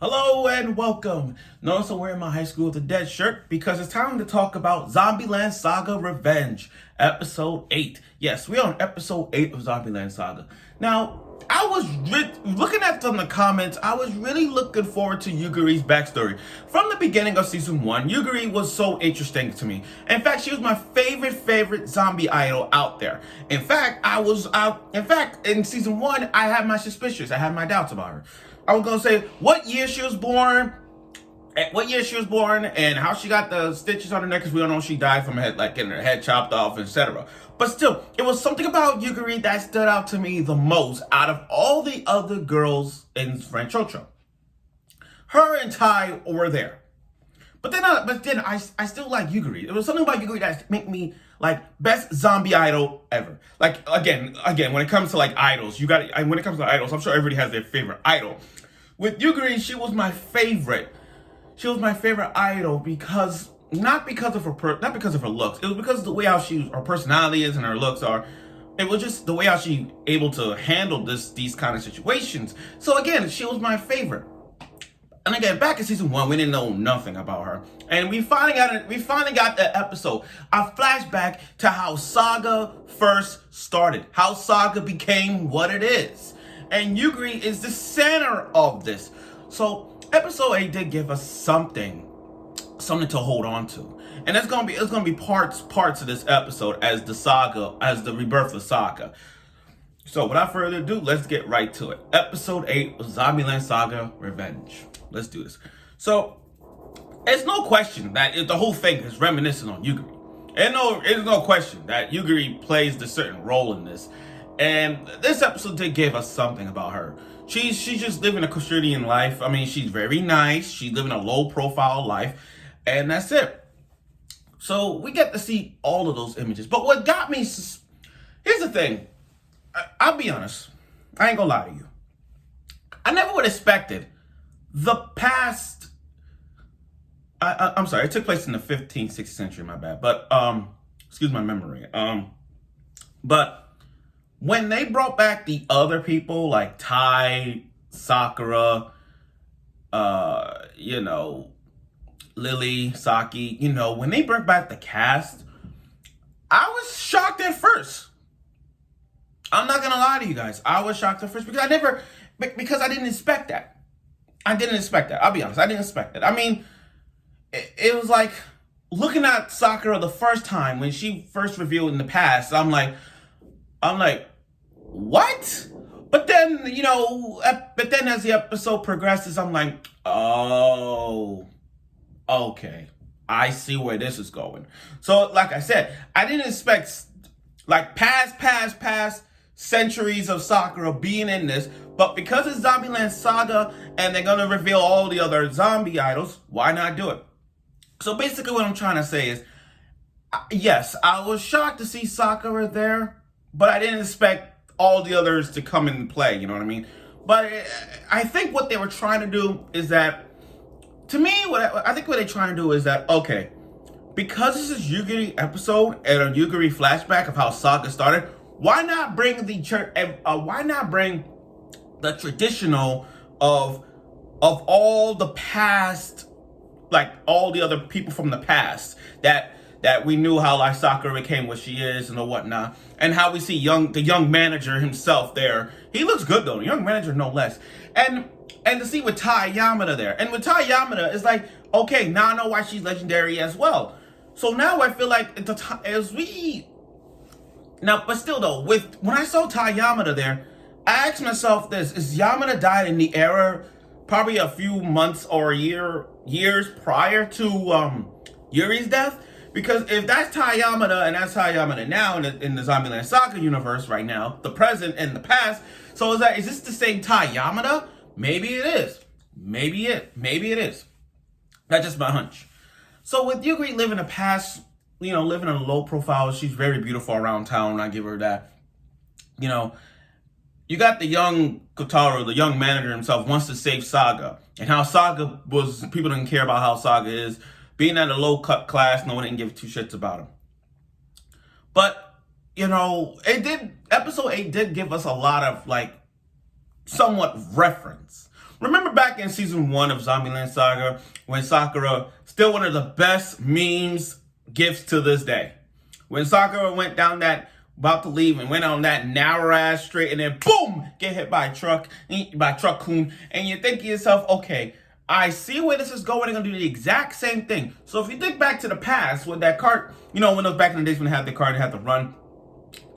Hello and welcome. Notice I'm wearing my High School of the Dead shirt because it's time to talk about Zombieland Saga Revenge, episode 8. Yes, we're on episode 8 of Zombieland Saga. Now, I was looking at some of the comments, I was really looking forward to Yuugiri's backstory. From the beginning of season 1, Yuugiri was so interesting to me. In fact, she was my favorite zombie idol out there. In fact, in season 1, I had my suspicions, I had my doubts about her. I was gonna say what year she was born, and how she got the stitches on her neck, because we don't know if she died from getting her head chopped off, etc. But still, it was something about Yuugiri that stood out to me the most out of all the other girls in Franchouchou. Her and Tai were there, but then I still like Yuugiri. There was something about Yuugiri that made me like best zombie idol ever. Like again, when it comes to like idols, when it comes to idols, I'm sure everybody has their favorite idol. With Yuugiri, she was my favorite. She was my favorite idol because not because of her looks. It was because of the way how her personality is and her looks are. It was just the way how she able to handle these kind of situations. So again, she was my favorite. And again, back in season 1, we didn't know nothing about her, and we finally got the episode, a flashback to how Saga first started, how Saga became what it is. And Yuugiri is the center of this. So episode 8 did give us something to hold on to. And it's gonna be parts of this episode as the rebirth of Saga. So without further ado, let's get right to it. Episode 8 of Zombieland Saga Revenge. Let's do this. So it's no question that the whole thing is reminiscent on Yuugiri. It's no question that Yuugiri plays a certain role in this. And this episode did give us something about her. She's just living a quotidian life. I mean, she's very nice. She's living a low-profile life. And that's it. So we get to see all of those images. But what got me... Here's the thing. I'll be honest. I ain't gonna lie to you. I never would have expected the past... I'm sorry. It took place in the 15th, 16th century. My bad. But, excuse my memory. But... when they brought back the other people like Tai, Sakura, Lily, Saki, when they brought back the cast, I was shocked at first. I'm not gonna lie to you guys. I was shocked at first because I didn't expect that. I'll be honest. I didn't expect it. I mean, it was like looking at Sakura the first time when she first revealed in the past. I'm like, what? But then, as the episode progresses, I'm like, oh, okay. I see where this is going. So, like I said, I didn't expect, like, past centuries of Sakura being in this, but because it's Zombieland Saga, and they're gonna reveal all the other zombie idols, why not do it? So basically what I'm trying to say is, yes, I was shocked to see Sakura there, but I didn't expect all the others to come and play, you know what I mean? But I think what they were trying to do is that, to me, what they're trying to do is that, okay, because this is Yuugiri episode and a Yuugiri flashback of how Saga started, why not bring the traditional of all the past, like all the other people from the past that we knew how like Sakura became what she is and whatnot, and how we see the young manager himself there. He looks good though, the young manager no less. And to see with Tai Yamada there, and with Tai Yamada, it's like, okay, now I know why she's legendary as well. So now I feel like but still though, when I saw Tai Yamada there, I asked myself this: is Yamada died in the era probably a few months or years prior to Yuri's death? Because if that's Tai Yamada, and that's Tai Yamada now in the Zombieland Saga universe right now, the present and the past, so is this the same Tai Yamada? Maybe it is. Maybe it is. That's just my hunch. So with Yuugiri living a past, living a low profile, she's very beautiful around town, I give her that. You got the young Kotarou, the young manager himself, wants to save Saga. And how Saga people didn't care about how Saga is. Being at a low-cut class, no one didn't give two shits about him. But, episode 8 did give us a lot of, like, somewhat reference. Remember back in season 1 of Zombieland Saga when Sakura, still one of the best memes gifts to this day. When Sakura went down that, about to leave and went on that narrow ass straight and then boom, get hit by a truck, by Truck-kun. And you think to yourself, okay, I see where this is going. They're going to do the exact same thing. So if you think back to the past with that cart, you know, when those back in the days when they had the cart, they had to run.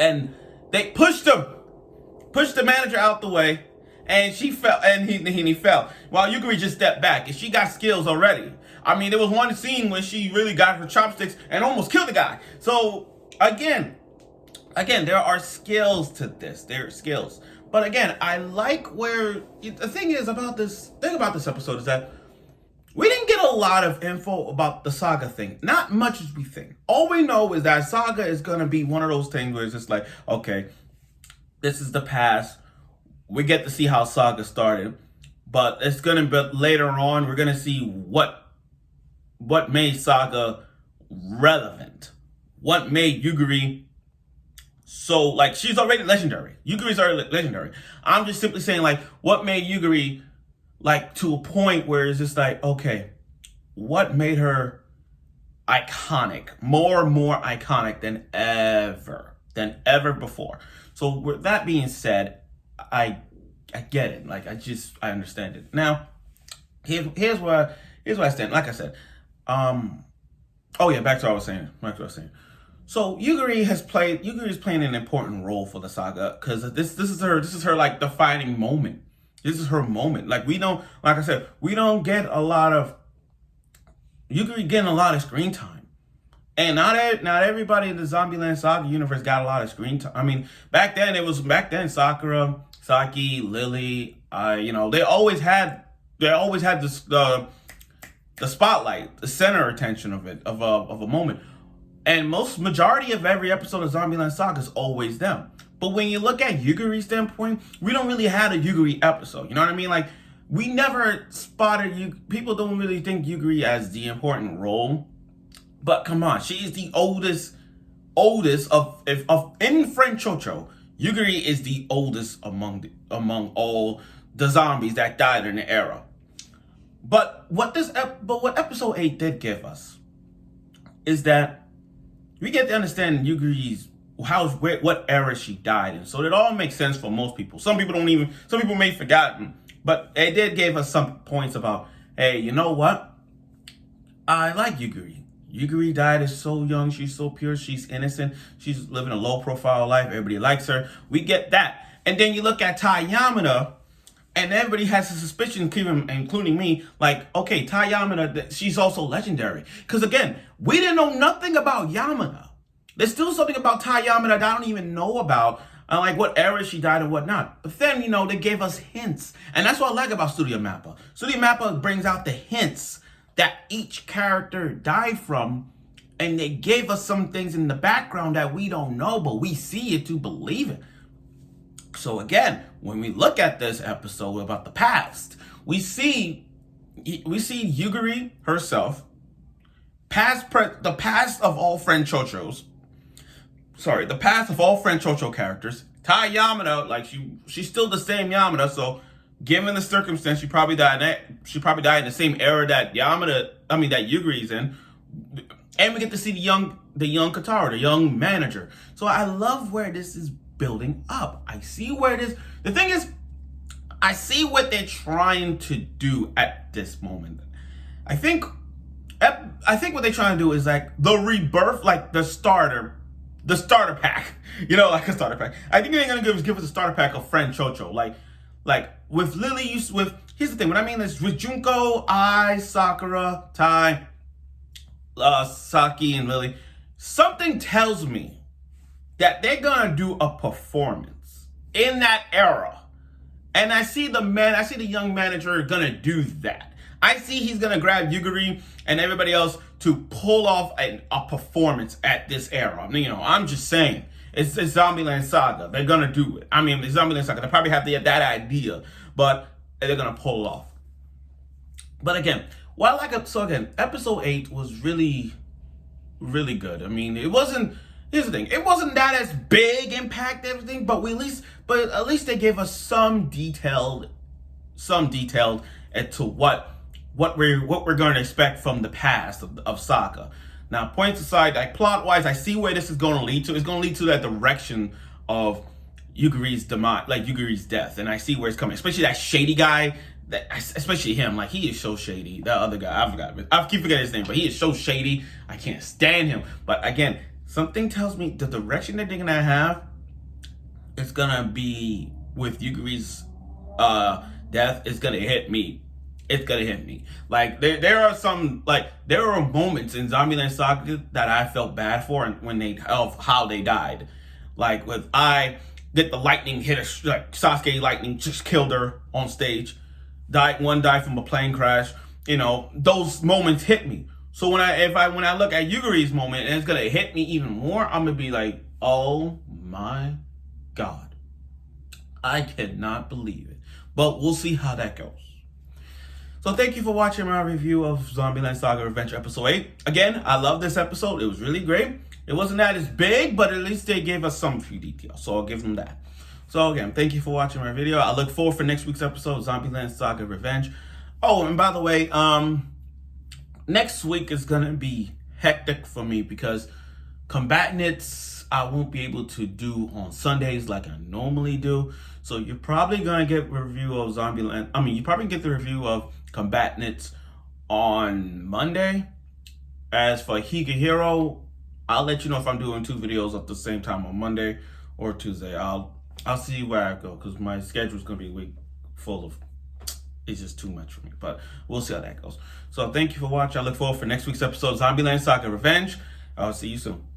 And they pushed the manager out the way. And she fell, and he fell. While Yuugiri just stepped back, and she got skills already. I mean, there was one scene where she really got her chopsticks and almost killed the guy. So, again, there are skills to this. There are skills. But again, I like where, the thing about this episode is that we didn't get a lot of info about the Saga thing. Not much as we think. All we know is that Saga is going to be one of those things where it's just like, okay, this is the past. We get to see how Saga started, but it's gonna be later on. We're gonna see what made Saga relevant, what made Yuugiri so, like, she's already legendary. Yugiri's already legendary. I'm just simply saying, like, what made Yuugiri, like, to a point where it's just like, okay, what made her iconic, more and more iconic than ever before. So with that being said, I get it. Like, I understand it. Now, here's where I stand. Like I said, oh yeah, back to what I was saying. So Yuugiri is playing an important role for the saga because this is her like defining moment. This is her moment. Like, we don't get a lot of Yuugiri getting a lot of screen time. And not everybody in the Zombieland Saga universe got a lot of screen time. I mean, back then Sakura, Saki, Lily, they always had this the spotlight, the center attention of a moment. And majority of every episode of Zombieland Saga is always them. But when you look at Yuugiri's standpoint, we don't really have a Yuugiri episode. You know what I mean? Like, we never spotted people don't really think Yuugiri as the important role. But come on, she is the oldest of in Franchouchou. Yuugiri is the oldest among all the zombies that died in the era. But what episode 8 did give us is that we get to understand Yuugiri's what era she died in. So it all makes sense for most people. Some people may have forgotten, but it did give us some points about, hey, you know what? I like Yuugiri. Yuugiri died is so young, she's so pure, she's innocent, she's living a low-profile life, everybody likes her. We get that. And then you look at Tai Yamada, and everybody has a suspicion, including me, like, okay, Tai Yamada, she's also legendary. Because again, we didn't know nothing about Yamada. There's still something about Tai Yamada that I don't even know about, like what era she died and whatnot. But then, they gave us hints. And that's what I like about Studio Mappa. Studio Mappa brings out the hints that each character died from, and they gave us some things in the background that we don't know, but we see it to believe it. So again, when we look at this episode about the past, we see Yuugiri herself, the past of all Franchouchou characters. Tai Yamada, like she's still the same Yamada, so given the circumstance, she probably died in the same era that Yugiri's in. And we get to see the young Kotarou, the young manager. So I love where this is building up. I see where it is. The thing is, I see what they're trying to do at this moment. I think what they're trying to do is like the rebirth, like the starter pack. Like a starter pack. I think they're gonna give us a starter pack of Franchouchou. Like with Lily, here's the thing. What I mean is with Junko, Sakura, Tai, Saki, and Lily, something tells me that they're gonna do a performance in that era, and I see the young manager gonna do that. I see he's gonna grab Yuugiri and everybody else to pull off a performance at this era. I'm just saying. It's Zombieland Saga. They're gonna do it. I mean, the Zombieland Saga. They probably have that idea, but they're gonna pull it off. But again, episode 8 was really, really good. I mean, it wasn't. Here's the thing. It wasn't that as big impact everything, but at least they gave us some detailed some detailed into what we're going to expect from the past of Saga. Now, points aside, like plot wise, I see where this is going to lead to. It's going to lead to that direction of Yuugiri's demise, like Yuugiri's death, and I see where it's coming. Especially that shady guy, especially him. Like, he is so shady. That other guy, I keep forgetting his name, but he is so shady. I can't stand him. But again, something tells me the direction that they're gonna have is gonna be with Yuugiri's death. Is gonna hit me. It's gonna hit me. Like, there are moments in Zombieland Saga that I felt bad for, and when how they died. Like, with get the lightning hit her, like Sasuke lightning just killed her on stage. One died from a plane crash. You know, those moments hit me. So when I look at Yuugiri's moment, and it's gonna hit me even more, I'm gonna be like, oh my God, I cannot believe it. But we'll see how that goes. So thank you for watching my review of Zombieland Saga Revenge Episode 8. Again, I love this episode. It was really great. It wasn't that as big, but at least they gave us some few details. So I'll give them that. So again, thank you for watching my video. I look forward for next week's episode, Zombieland Saga Revenge. Oh, and by the way, next week is going to be hectic for me because Combatants I won't be able to do on Sundays like I normally do. So you're probably going to get a review of Zombieland. You probably get the review of Combatants on Monday. As for Higehiro, I'll let you know if I'm doing 2 videos at the same time on Monday or Tuesday. I'll see where I go because my schedule is going to be a week full of, it's just too much for me. But we'll see how that goes. So thank you for watching. I look forward for next week's episode of Zombieland Saga Revenge. I'll see you soon.